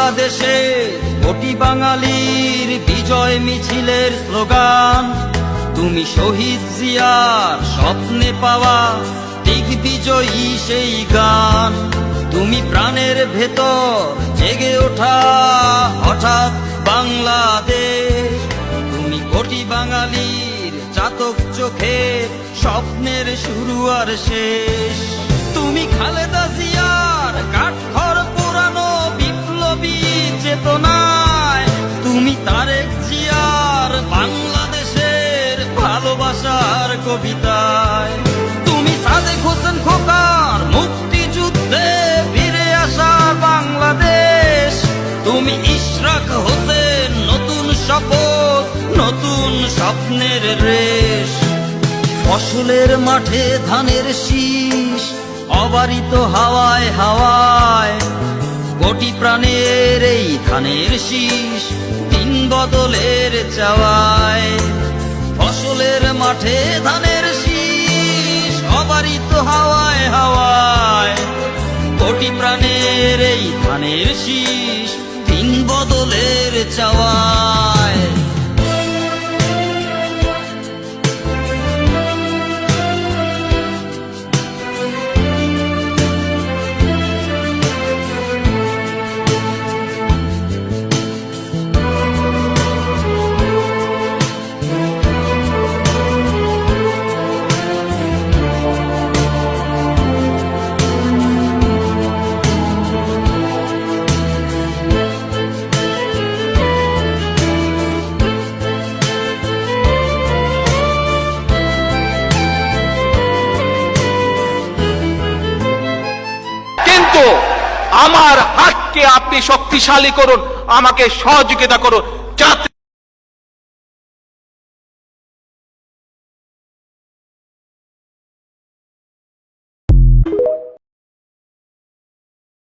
বাংলাদেশে কোটি বাঙালির বিজয় মিছিলের স্লোগান, তুমি শহীদ জিয়ার স্বপ্নে পাওয়া দিগ্বিজয়ী সেই গান। তুমি প্রাণের ভেতর জেগে ওঠা হঠাৎ বাংলাদেশ, তুমি কোটি বাঙালির চাতক চোখের স্বপ্নের শুরু আর শেষ। তুমি খালেদা জিয়ার কাঠখড় পোড়ানো বিপ্লবী চেতনায়, তুমি তারেক জিয়ার বাংলাদেশের ভালোবাসার কবিতায়, তুমি সাদেক হোসেন খোকার মুক্তিযুদ্ধে ফিরে আসার বাংলাদেশ, তুমি ইশরাক হোসেন নতুন শপথ নতুন স্বপ্নের রেশ। ফসলের মাঠে ধানের শীষ অবারিত হাওয়ায় হাওয়ায়, কোটি প্রাণের এই ধানের শীষ দিন বদলের চাওয়ায়। ফসলের মাঠে ধানের শীষ অবারিত হাওয়ায় হাওয়ায়, কোটি প্রাণের এই ধানের শীষ দিন বদলের চাওয়ায়। আমার হাতকে আপনি শক্তিশালী করুন, আমাকে সহযোগিতা করুন, যাতে